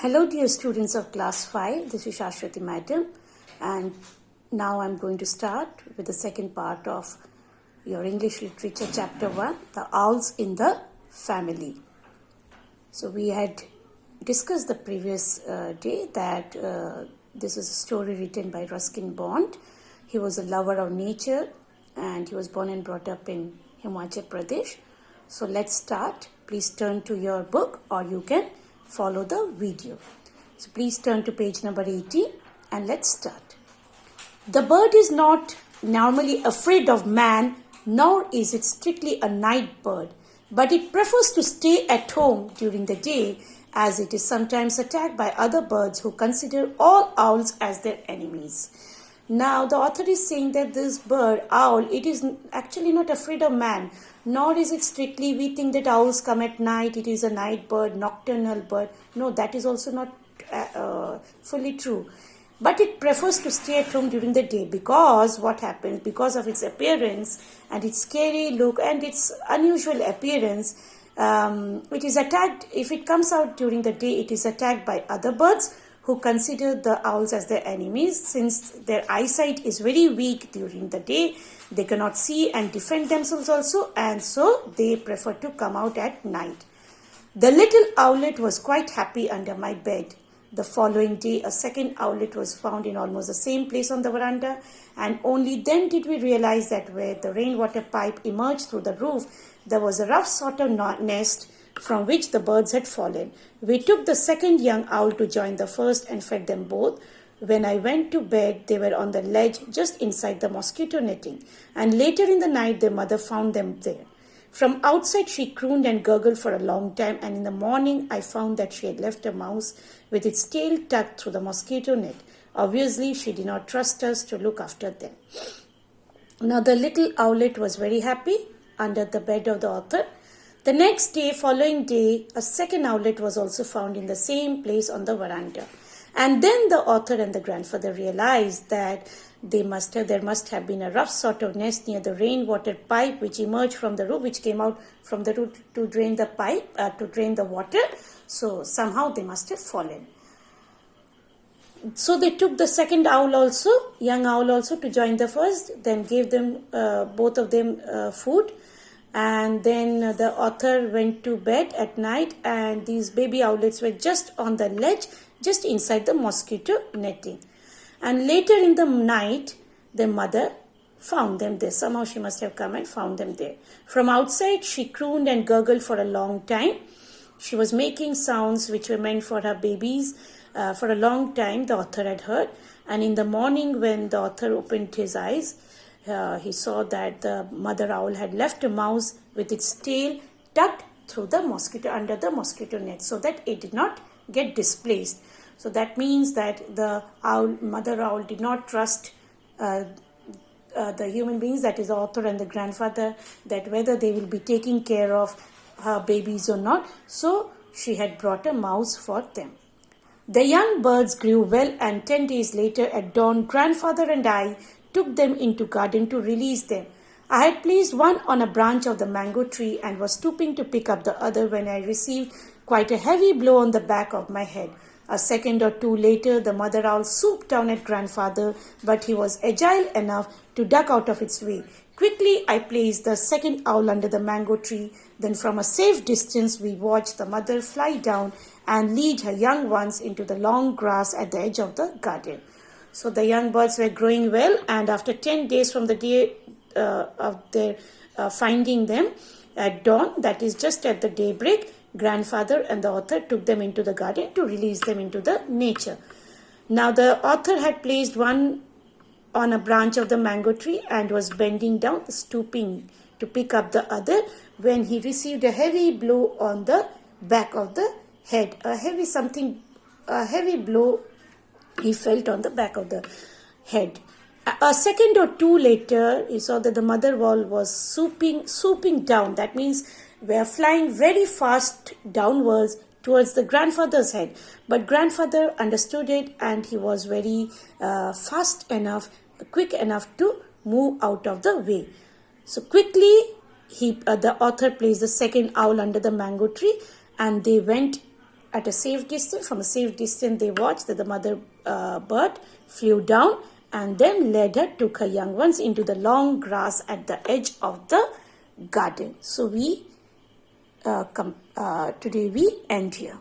Hello dear students of class 5, this is Shashwati madam, and now I'm going to start with the second part of your English literature chapter 1, the owls in the family. So we had discussed the previous day that this is a story written by Ruskin Bond. He was a lover of nature and he was born and brought up in Himachal Pradesh. So let's start. Please turn to your book or you can follow the video. So please turn to page number 18 and let's start. The bird is not normally afraid of man, nor is it strictly a night bird, but it prefers to stay at home during the day, as it is sometimes attacked by other birds who consider all owls as their enemies. Now the author is saying that this bird, owl, it is actually not afraid of man, nor is it strictly, we think that owls come at night, it is a night bird, nocturnal bird. No, that is also not fully true. But it prefers to stay at home during the day because what happens, because of its appearance and its scary look and its unusual appearance, it is attacked. If it comes out during the day, it is attacked by other birds who consider the owls as their enemies. Since their eyesight is very weak during the day, they cannot see and defend themselves also, and so they prefer to come out at night. The little owlet was quite happy under my bed. The following day, a second owlet was found in almost the same place on the veranda, and only then did we realize that where the rainwater pipe emerged through the roof, there was a rough sort of nest from which the birds had fallen. We took the second young owl to join the first and fed them both. When I went to bed, they were on the ledge just inside the mosquito netting, and later in the night their mother found them there. From outside she crooned and gurgled for a long time, and in the morning I found that she had left a mouse with its tail tucked through the mosquito net. Obviously she did not trust us to look after them. Now the little owlet was very happy under the bed of the author. The next day, following day, a second owlet was also found in the same place on the veranda. And then the author and the grandfather realized that there must have been a rough sort of nest near the rainwater pipe which emerged from the roof, which came out from the roof to drain the pipe, to drain the water. So somehow they must have fallen. So they took the second owl also, young owl also, to join the first, then gave them, both of them food. And then the author went to bed at night, and these baby owlets were just on the ledge, just inside the mosquito netting. And later in the night, the mother found them there. Somehow she must have come and found them there. From outside, she crooned and gurgled for a long time. She was making sounds which were meant for her babies for a long time, the author had heard. And in the morning, when the author opened his eyes, he saw that the mother owl had left a mouse with its tail tucked through the mosquito, under the mosquito net, so that it did not get displaced. So that means that the mother owl did not trust the human beings, that is the author and the grandfather, that whether they will be taking care of her babies or not. So she had brought a mouse for them. The young birds grew well, and 10 days later at dawn, grandfather and I took them into garden to release them. I had placed one on a branch of the mango tree and was stooping to pick up the other when I received quite a heavy blow on the back of my head. A second or two later, the mother owl swooped down at grandfather, but he was agile enough to duck out of its way. Quickly, I placed the second owl under the mango tree. Then from a safe distance, we watched the mother fly down and lead her young ones into the long grass at the edge of the garden. So the young birds were growing well, and after 10 days from the day of their finding them at dawn, that is just at the daybreak, grandfather and the author took them into the garden to release them into the nature. Now the author had placed one on a branch of the mango tree and was bending down, stooping to pick up the other, when he received a heavy blow on the back of the head. A heavy blow he felt on the back of the head. A second or two later, he saw that the mother owl was swooping down. That means we are flying very fast downwards towards the grandfather's head. But grandfather understood it, and he was very quick enough to move out of the way. So quickly, the author placed the second owl under the mango tree, and they went at a safe distance. From a safe distance, they watched that the mother bird flew down and then led her, took her young ones into the long grass at the edge of the garden. So we today we end here.